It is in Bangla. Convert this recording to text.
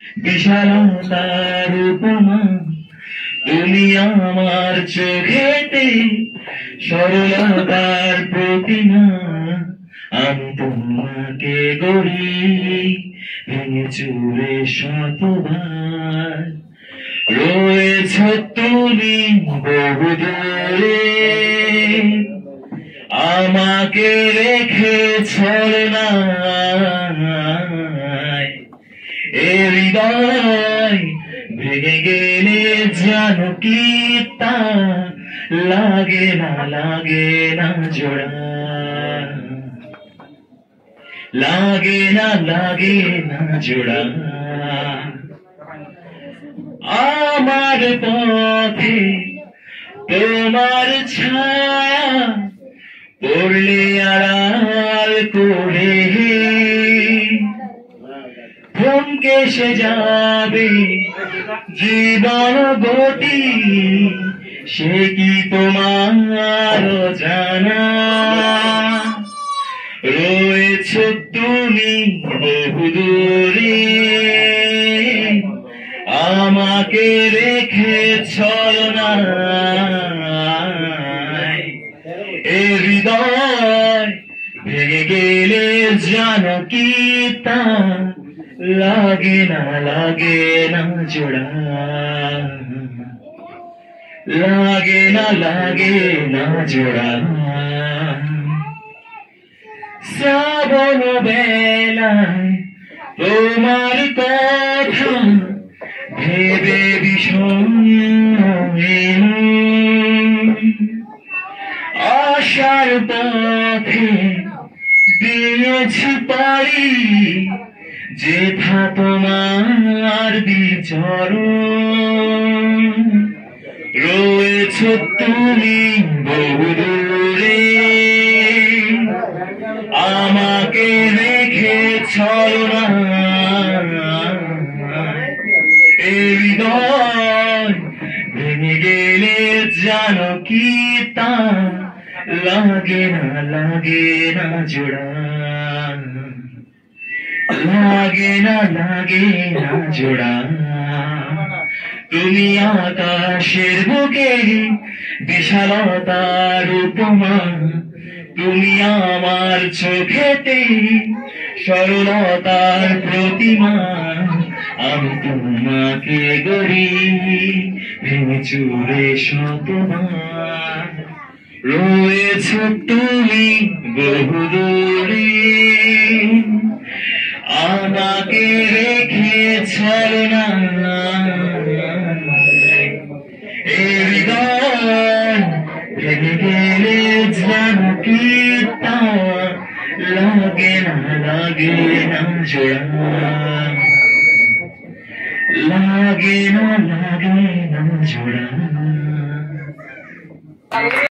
বিশালতার উপমা তুমি আমার চোখেতে, সরলতার প্রতিমা আমি তোমাকে গড়ি, ভেঙে চুরে শতবার। রয়েছ তুমি বহু দূরে, আমাকে রেখে ছলনায়। এ হৃদয় ভেঙে গেলে জানো কি তা লাগে না জোড়া, লাগে না জোড়া। আমার পথে তোমার ছায়া পড়লে আড়াল করে থমকে সে যাবে জীবন গতি, সে কি তোমার জানা? রয়েছ তুমি বহু দূরে, আমাকে রেখে ছলনায়। এ হৃদয় ভেঙে গেলে জানো কি তা লাগে না জোড়া, লাগে না জোড়া। শ্রাবণ বেলায় তোমার কথা ভেবে বিষণ্ণ আশার পথে দিয়েছি পারি, যেথা তোমার বিচরণ। রয়েছ তুমি বহু দূরে, আমাকে রেখে ছলনায়। এ হৃদয় ভেঙে গেলে জানো কি তা লাগে না জোড়া, লাগে না জোড়া। তুমি আকাশের বুকে বিশালতার উপমা, তুমি আমার চোখেতে সরলতার প্রতিমা আমি তোমাকে গড়ি, ভেঙে চুরে শতবার। রয়েছ তুমি বহু দূরে, আমাকে রেখে ছলনায়। এ হৃদয় ভেঙে গেলে জানো কি তা লাগে না জোড়া, লাগে না জোড়া।